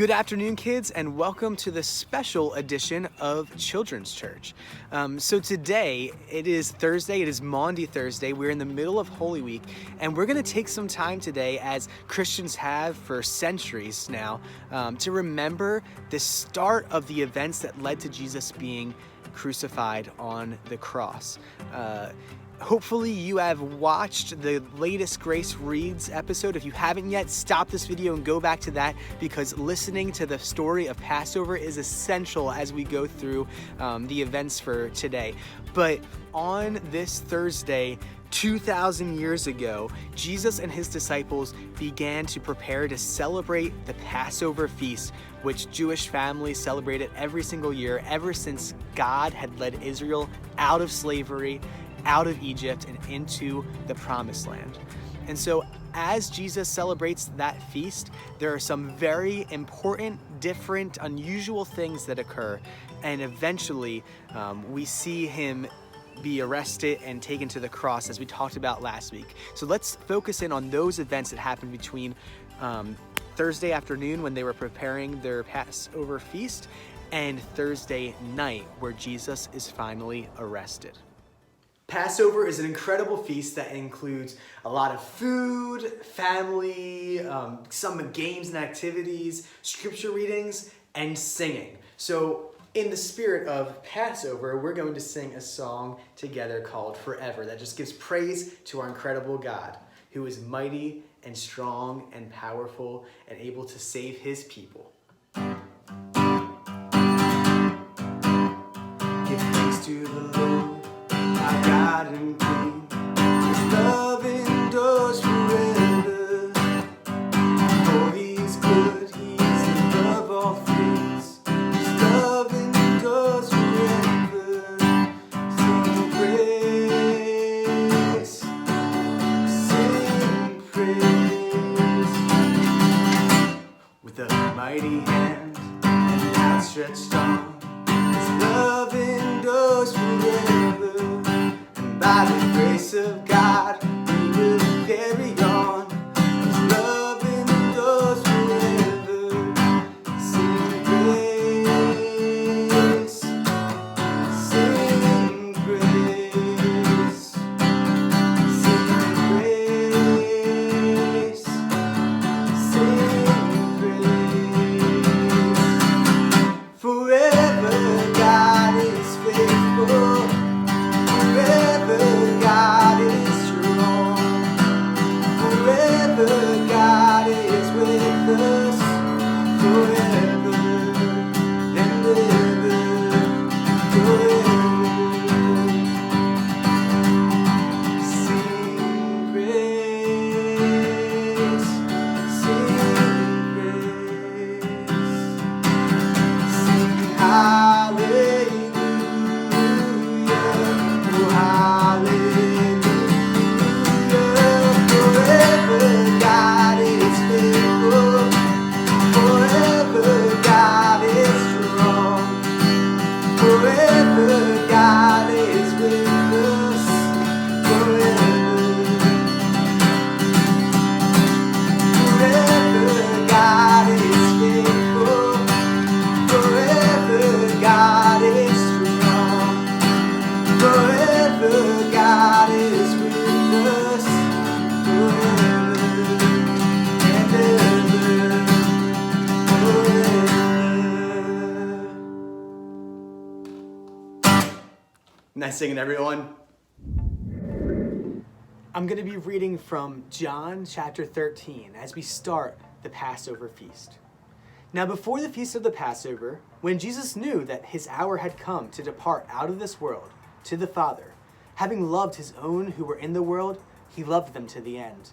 Good afternoon, kids, and welcome to the special edition of Children's Church. So today, it is Thursday, it is Maundy Thursday. We're in the middle of Holy Week, and we're going to take some time today, as Christians have for centuries now, to remember the start of the events that led to Jesus being crucified on the cross. Hopefully you have watched the latest Grace Reads episode. If you haven't yet, stop this video and go back to that, because listening to the story of Passover is essential as we go through the events for today. But on this Thursday, 2,000 years ago, Jesus and his disciples began to prepare to celebrate the Passover feast, which Jewish families celebrated every single year ever since God had led Israel out of slavery, out of Egypt, and into the Promised Land. And so as Jesus celebrates that feast, there are some very important, different, unusual things that occur. And eventually we see him be arrested and taken to the cross, as we talked about last week. So let's focus in on those events that happened between Thursday afternoon, when they were preparing their Passover feast, and Thursday night, where Jesus is finally arrested. Passover is an incredible feast that includes a lot of food, family, some games and activities, scripture readings, and singing. So in the spirit of Passover, we're going to sing a song together called Forever that just gives praise to our incredible God, who is mighty and strong and powerful and able to save his people. Give thanks to the Lord, our God and King. His love endures forever. For he is good, he is above all things. His love endures forever. Sing praise, sing praise. With a mighty hand and outstretched arm, his love endures forever. By the grace of God, we will carry on. His love endures forever. Sing grace, sing grace, sing grace, sing grace. Forever God is faithful. Forever God is strong. Forever God is with us. Forever and ever. Forever. Sing praise. Sing praise. Sing hallelujah. Nice singing, everyone. I'm going to be reading from John chapter 13 as we start the Passover feast. Now, before the feast of the Passover, when Jesus knew that his hour had come to depart out of this world to the Father, having loved his own who were in the world, he loved them to the end.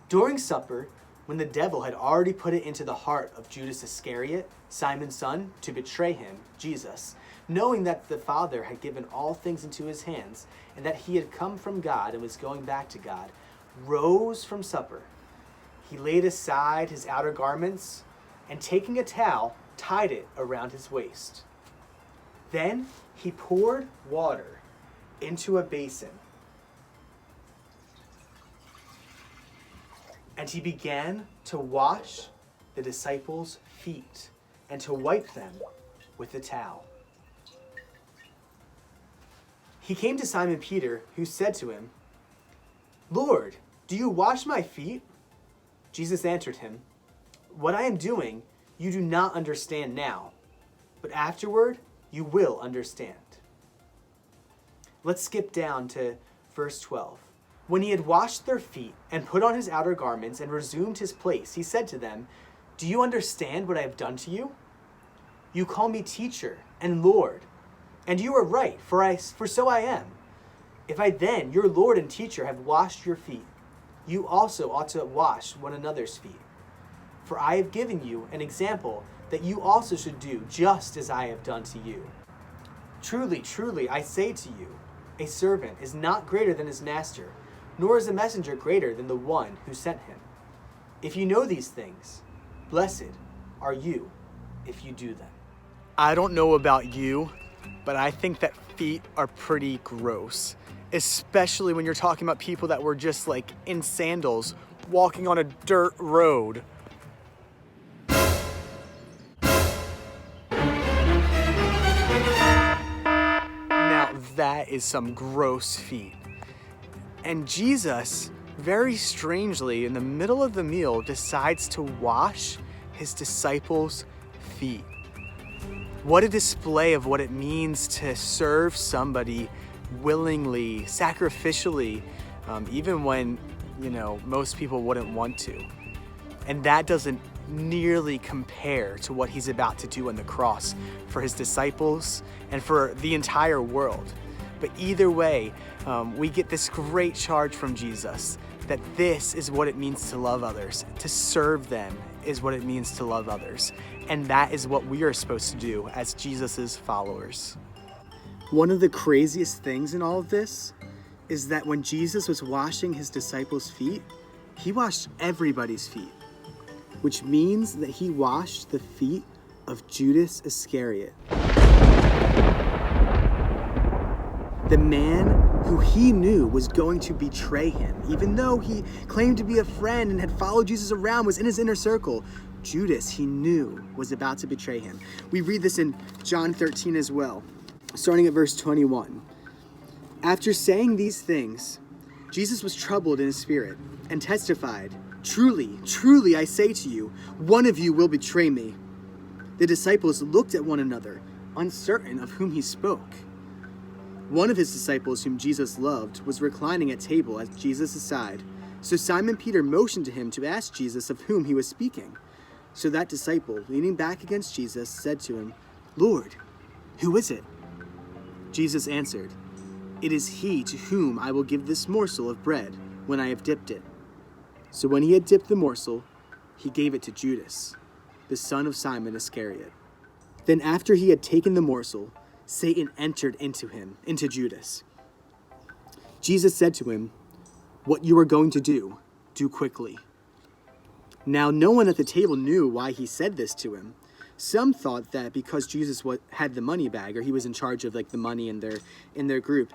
During supper, when the devil had already put it into the heart of Judas Iscariot, Simon's son, to betray him, Jesus, knowing that the Father had given all things into his hands, and that he had come from God and was going back to God, rose from supper. He laid aside his outer garments, and taking a towel, tied it around his waist. Then he poured water into a basin, and he began to wash the disciples' feet and to wipe them with a towel. He came to Simon Peter, who said to him, "Lord, do you wash my feet?" Jesus answered him, "What I am doing you do not understand now, but afterward you will understand." Let's skip down to verse 12. When he had washed their feet and put on his outer garments and resumed his place, he said to them, "Do you understand what I have done to you? You call me teacher and Lord, and you are right, for so I am. If I then, your Lord and teacher, have washed your feet, you also ought to wash one another's feet. For I have given you an example that you also should do just as I have done to you. Truly, truly, I say to you, a servant is not greater than his master, nor is a messenger greater than the one who sent him. If you know these things, blessed are you if you do them." I don't know about you, but I think that feet are pretty gross, especially when you're talking about people that were just like in sandals walking on a dirt road. Now that is some gross feet. And Jesus, very strangely, in the middle of the meal, decides to wash his disciples' feet. What a display of what it means to serve somebody willingly, sacrificially, even when, most people wouldn't want to. And that doesn't nearly compare to what he's about to do on the cross for his disciples and for the entire world. But either way, we get this great charge from Jesus that this is what it means to love others. To serve them is what it means to love others. And that is what we are supposed to do as Jesus's followers. One of the craziest things in all of this is that when Jesus was washing his disciples' feet, he washed everybody's feet, which means that he washed the feet of Judas Iscariot, the man who he knew was going to betray him. Even though he claimed to be a friend and had followed Jesus around, was in his inner circle, Judas, he knew, was about to betray him. We read this in John 13 as well, starting at verse 21. After saying these things, Jesus was troubled in his spirit and testified, "Truly, truly, I say to you, one of you will betray me." The disciples looked at one another, uncertain of whom he spoke. One of his disciples, whom Jesus loved, was reclining at table at Jesus' side. So Simon Peter motioned to him to ask Jesus of whom he was speaking. So that disciple, leaning back against Jesus, said to him, "Lord, who is it?" Jesus answered, "It is he to whom I will give this morsel of bread when I have dipped it." So when he had dipped the morsel, he gave it to Judas, the son of Simon Iscariot. Then after he had taken the morsel, Satan entered into Judas. Jesus said to him, "What you are going to do, do quickly." Now no one at the table knew why he said this to him. Some thought that because Jesus had the money bag, or he was in charge of the money in their group,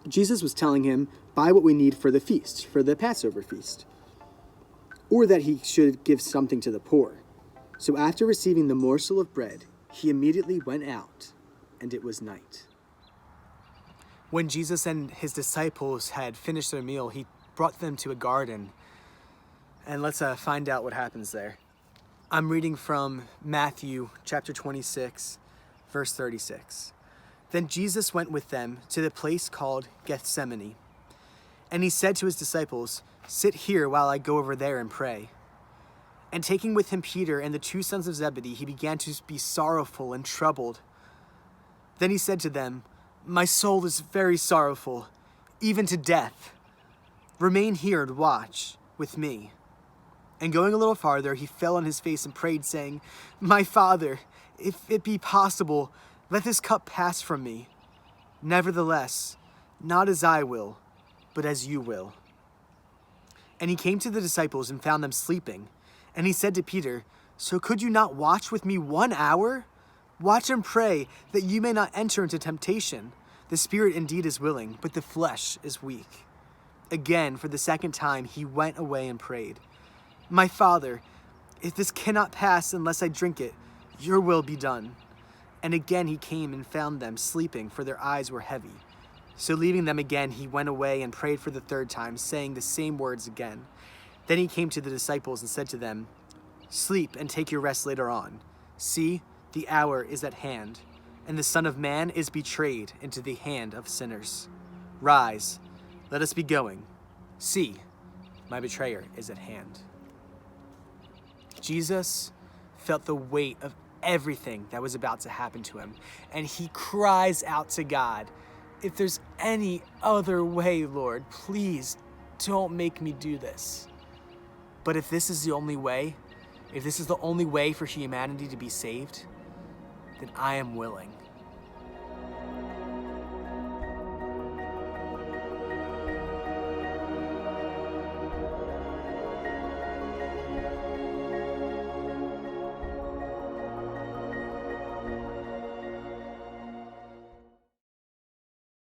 Jesus was telling him, buy what we need for the feast, for the Passover feast, or that he should give something to the poor. So after receiving the morsel of bread, he immediately went out, and it was night. When Jesus and his disciples had finished their meal, he brought them to a garden. And let's find out what happens there. I'm reading from Matthew chapter 26, verse 36. Then Jesus went with them to the place called Gethsemane. And he said to his disciples, "Sit here while I go over there and pray." And taking with him Peter and the two sons of Zebedee, he began to be sorrowful and troubled. Then he said to them, "My soul is very sorrowful, even to death. Remain here and watch with me." And going a little farther, he fell on his face and prayed, saying, "My Father, if it be possible, let this cup pass from me. Nevertheless, not as I will, but as you will." And he came to the disciples and found them sleeping. And he said to Peter, "So could you not watch with me 1 hour? Watch and pray that you may not enter into temptation. The spirit indeed is willing, but the flesh is weak." Again, for the second time, he went away and prayed, "My Father, If this cannot pass unless I drink it, your will be done." And again he came and found them sleeping, for their eyes were heavy. So leaving them again, he went away and prayed for the third time, saying the same words again. Then he came to the disciples and said to them, "Sleep and take your rest later on. See, the hour is at hand, and the Son of Man is betrayed into the hand of sinners. Rise, let us be going. See, my betrayer is at hand." Jesus felt the weight of everything that was about to happen to him, and he cries out to God, "If there's any other way, Lord, please don't make me do this. But if this is the only way, if this is the only way for humanity to be saved, then I am willing."